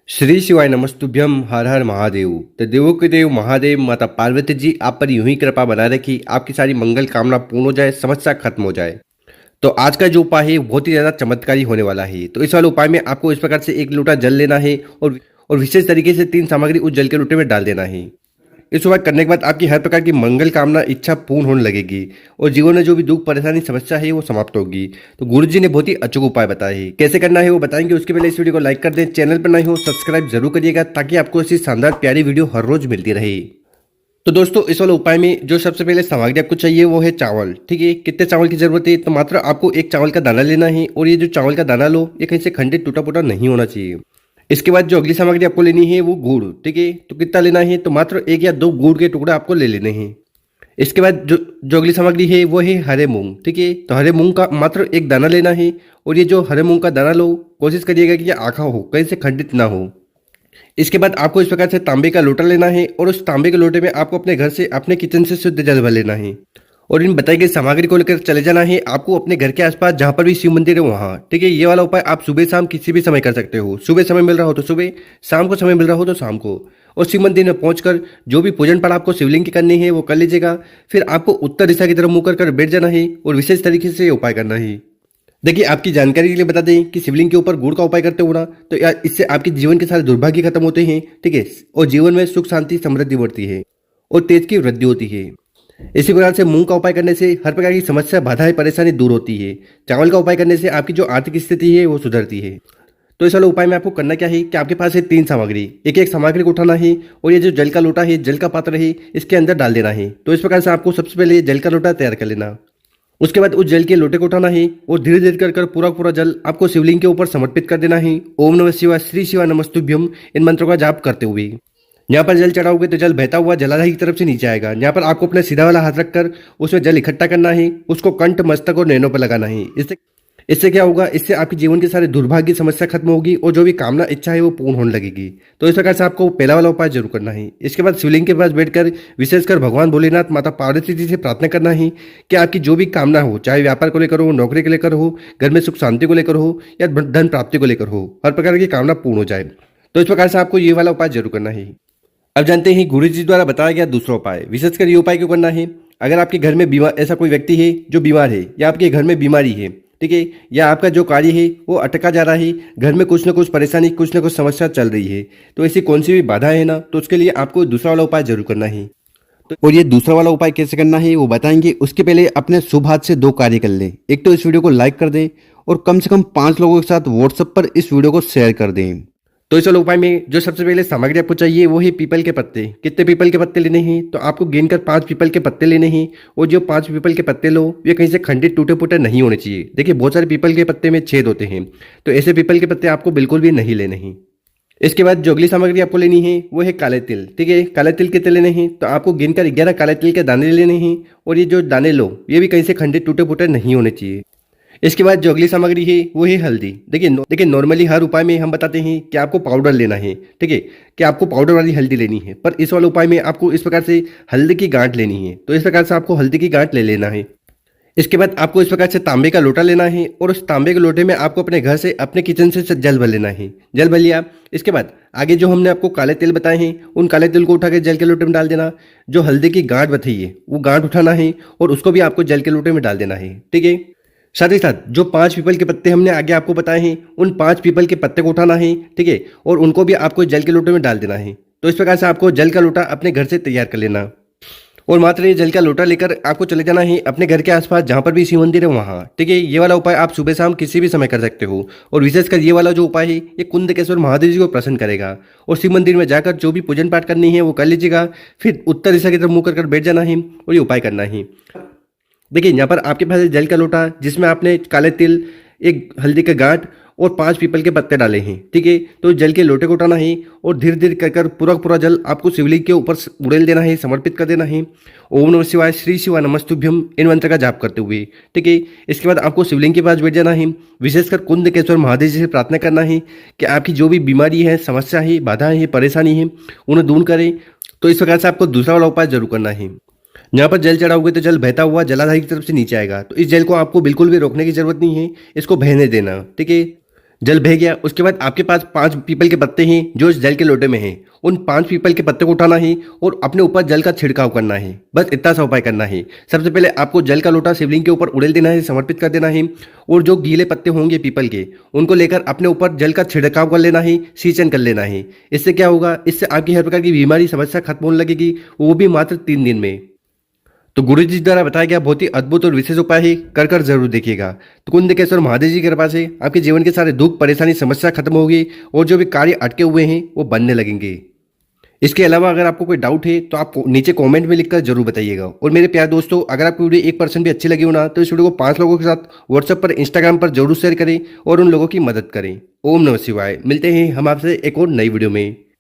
श्री शिवाय नमस्तुभ्यम हर हर महादेव। तो देवों के देव महादेव माता पार्वती जी आप पर यूं ही कृपा बना रखी, आपकी सारी मंगल कामना पूर्ण हो जाए, समस्या खत्म हो जाए। तो आज का जो उपाय है बहुत ही ज्यादा चमत्कारी होने वाला है। तो इस वाले उपाय में आपको इस प्रकार से एक लोटा जल लेना है और विशेष तरीके से 3 सामग्री उस जल के लोटे में डाल देना है। इस उपाय करने के बाद आपकी हर प्रकार की मंगल कामना इच्छा पूर्ण होने लगेगी और जीवन में जो भी दुख परेशानी समस्या है वो समाप्त होगी। तो गुरु जी ने बहुत ही अचूक उपाय बताए हैं, कैसे करना है वो बताएंगे। उसके पहले इस वीडियो को लाइक कर दें, चैनल पर नए हो सब्सक्राइब जरूर करिएगा ताकि आपको ऐसी शानदार प्यारी वीडियो हर रोज मिलती रहे। तो दोस्तों इस वाले उपाय में जो सबसे पहले सामग्री आपको चाहिए वो है चावल। ठीक है, कितने चावल की जरूरत है? तो मात्र आपको एक चावल का दाना लेना है और ये जो चावल का दाना लो ये कहीं से खंडित टूटा फूटा नहीं होना चाहिए। इसके बाद जो अगली सामग्री आपको लेनी है वो गुड़। ठीक है, तो कितना लेना है? तो मात्र 1 या 2 गुड़ के टुकड़े आपको ले लेने हैं। इसके बाद जो अगली सामग्री है वो है हरे मूंग। ठीक है, तो हरे मूंग का मात्र एक दाना लेना है और ये जो हरे मूंग का दाना लो कोशिश करिएगा कि ये आखा हो, कहीं से खंडित ना हो। इसके बाद आपको इस प्रकार से तांबे का लोटा लेना है और उस तांबे के लोटे में आपको अपने घर से अपने किचन से शुद्ध जल भर लेना है और इन बताई गई सामग्री को लेकर चले जाना है आपको अपने घर के आसपास जहां पर भी शिव मंदिर है वहां। ठीक है, ये वाला उपाय आप सुबह शाम किसी भी समय कर सकते हो। सुबह समय मिल रहा हो तो सुबह, शाम को समय मिल रहा हो तो शाम को। और शिव मंदिर में पहुंचकर जो भी पूजन पाठ आपको शिवलिंग की करनी है वो कर लीजिएगा। फिर आपको उत्तर दिशा की तरफ मुंह कर बैठ जाना है और विशेष तरीके से ये उपाय करना है। देखिए, आपकी जानकारी के लिए बता दें कि शिवलिंग के ऊपर गुड़ का उपाय करते हो ना, तो यार इससे आपके जीवन के सारे दुर्भाग्य खत्म होते हैं। ठीक है, और जीवन में सुख शांति समृद्धि बढ़ती है और तेज की वृद्धि होती है। इसी प्रकार से मूंग का उपाय करने से हर प्रकार की समस्या बाधाएं परेशानी दूर होती है। चावल का उपाय करने से आपकी जो आर्थिक स्थिति है वो सुधरती है। तो इस वाले उपाय में आपको करना क्या है कि आपके पास है 3 सामग्री, एक एक सामग्री को उठाना है और ये जो जल का लोटा है, जल का पात्र है, इसके अंदर डाल देना है। तो इस प्रकार से आपको सबसे पहले जल का लोटा तैयार कर लेना। उसके बाद उस जल के लोटे को उठाना है और धीरे धीरे कर पूरा पूरा जल आपको शिवलिंग के ऊपर समर्पित कर देना है। ओम नमः शिवाय, श्री शिवाय नमस्तुभ्यम, इन मंत्रों का जाप करते हुए यहाँ पर जल चढ़ाओगे तो जल बहता हुआ जलाधार की तरफ से नीचे आएगा। यहाँ पर आपको अपना सीधा वाला हाथ रखकर उसमें जल इकट्ठा करना है, उसको कंठ, मस्तक और नैनों पर लगाना है। इससे इससे क्या होगा? इससे आपके जीवन के सारे दुर्भाग्य समस्या खत्म होगी और जो भी कामना इच्छा है वो पूर्ण होने लगेगी। तो इस प्रकार से आपको पहला वाला उपाय जरूर करना है। इसके बाद शिवलिंग के पास बैठकर विशेषकर भगवान भोलेनाथ माता पार्वती जी से प्रार्थना करना है कि आपकी जो भी कामना हो, चाहे व्यापार को लेकर हो, नौकरी को लेकर हो, घर में सुख शांति को लेकर हो या धन प्राप्ति को लेकर हो, हर प्रकार की कामना पूर्ण हो जाए। तो इस प्रकार से आपको ये वाला उपाय जरूर करना है। अब जानते हैं गुरु जी द्वारा बताया गया दूसरा उपाय। विशेषकर ये उपाय क्यों करना है? अगर आपके घर में बीमार ऐसा कोई व्यक्ति है जो बीमार है या आपके घर में बीमारी है, ठीक है, या आपका जो कार्य है वो अटका जा रहा है, घर में कुछ ना कुछ परेशानी, कुछ ना कुछ समस्या चल रही है, तो ऐसी कौन सी भी बाधा है ना, तो उसके लिए आपको दूसरा वाला उपाय जरूर करना है। और ये दूसरा वाला उपाय कैसे करना है वो बताएंगे। उसके पहले अपने शुभ हाथ से 2 कार्य कर लें। एक तो इस वीडियो को लाइक कर दें और कम से कम 5 लोगों के साथ व्हाट्सएप पर इस वीडियो को शेयर कर दें। तो इस वाले उपाय में जो सबसे पहले सामग्री आपको चाहिए वो है पीपल के पत्ते। कितने पीपल के पत्ते लेने हैं? तो आपको गिनकर 5 पीपल के पत्ते लेने हैं और जो 5 पीपल के पत्ते लो ये कहीं से खंडित टूटे फूटे नहीं होने चाहिए। देखिए, बहुत सारे पीपल के पत्ते में छेद होते हैं, तो ऐसे पीपल के पत्ते आपको बिल्कुल भी नहीं लेने हैं। इसके बाद जो अगली सामग्री आपको लेनी है वो है काले तिल। ठीक है, काले तिल कितने लेने हैं? तो आपको गिनकर 11 काले तिल के दाने लेने हैं और ये जो दाने लो ये भी कहीं से खंडित टूटे फूटे नहीं होने चाहिए। इसके बाद जो अगली सामग्री है वो है हल्दी। देखिए नॉर्मली हर उपाय में हम बताते हैं कि आपको पाउडर लेना है, ठीक है, कि आपको पाउडर वाली हल्दी लेनी है, पर इस वाले उपाय में आपको इस प्रकार से हल्दी की गांठ लेनी है। तो इस प्रकार से आपको हल्दी की गांठ ले लेना है। इसके बाद आपको इस प्रकार से तांबे का लोटा लेना है और उस तांबे के लोटे में आपको अपने घर से, अपने किचन से जल भर लेना है। जल भर लिया, इसके बाद आगे जो हमने आपको काले तिल बताए हैं उन काले तिल को उठा के जल के लोटे में डाल देना। जो हल्दी की गांठ बताई है वो गांठ उठाना है और उसको भी आपको जल के लोटे में डाल देना है। ठीक है, साथ ही साथ जो 5 पीपल के पत्ते हमने आगे आपको बताए हैं उन 5 पीपल के पत्ते को उठाना है, ठीक है, और उनको भी आपको जल के लोटे में डाल देना है। तो इस प्रकार से आपको जल का लोटा अपने घर से तैयार कर लेना और मात्र ये जल का लोटा लेकर आपको चले जाना है अपने घर के आसपास जहां पर भी शिव मंदिर है वहां। ठीक है, ये वाला उपाय आप सुबह शाम किसी भी समय कर सकते हो और विशेषकर ये वाला जो उपाय है ये कुंदकेश्वर महादेव जी को प्रसन्न करेगा। और शिव मंदिर में जाकर जो भी पूजन पाठ करनी है वो कर लीजिएगा। फिर उत्तर दिशा की तरफ मुंह कर बैठ जाना है और ये उपाय करना है। देखिए, यहाँ पर आपके पास जल का लोटा जिसमें आपने काले तिल, एक हल्दी का गांठ और 5 पीपल के पत्ते डाले हैं। ठीक है, तो जल के लोटे को उठाना है और धीरे धीरे कर पूरा पूरा जल आपको शिवलिंग के ऊपर उड़ेल देना है, समर्पित कर देना है। ओम नमः शिवाय, श्री शिवाय नमस्तुभ्यम, इन मंत्र का जाप करते हुए। ठीक है, इसके बाद आपको शिवलिंग के पास बैठ जाना है। विशेषकर कुंदकेश्वर महादेव जी से प्रार्थना करना है कि आपकी जो भी बीमारी है, समस्या है, बाधा है, परेशानी है, उन्हें दूर करें। तो इस प्रकार से आपको दूसरा वाला उपाय जरूर करना है। यहाँ पर जल चढ़ाओगे तो जल बहता हुआ जलाधार की तरफ से नीचे आएगा। तो इस जल को आपको बिल्कुल भी रोकने की जरूरत नहीं है, इसको बहने देना। ठीक है, जल बह गया, उसके बाद आपके पास 5 पीपल के पत्ते हैं जो इस जल के लोटे में हैं। उन 5 पीपल के पत्ते को उठाना है और अपने ऊपर जल का छिड़काव करना है। बस इतना सा उपाय करना है। सबसे पहले आपको जल का लोटा शिवलिंग के ऊपर उड़ेल देना है, समर्पित कर देना है और जो गीले पत्ते होंगे पीपल के उनको लेकर अपने ऊपर जल का छिड़काव कर लेना है, सिंचन कर लेना है। इससे क्या होगा, इससे आपकी हर प्रकार की बीमारी समस्या खत्म होने लगेगी, वो भी मात्र 3 दिन में। तो गुरु जी द्वारा बताया गया बहुत ही अद्भुत और विशेष उपाय है, कर जरूर देखिएगा। तो कुंदकेश्वर महादेव जी की कृपा से आपके जीवन के सारे दुख परेशानी समस्या खत्म होगी और जो भी कार्य अटके हुए हैं वो बनने लगेंगे। इसके अलावा अगर आपको कोई डाउट है तो आप नीचे कमेंट में लिखकर जरूर बताइएगा। और मेरे प्यारे दोस्तों, अगर आपको वीडियो 1% भी अच्छी लगी हो ना तो इस वीडियो को 5 लोगों के साथ व्हाट्सएप पर, इंस्टाग्राम पर जरूर शेयर करें और उन लोगों की मदद करें। ओम नमः शिवाय। मिलते हैं हम आपसे एक और नई वीडियो में।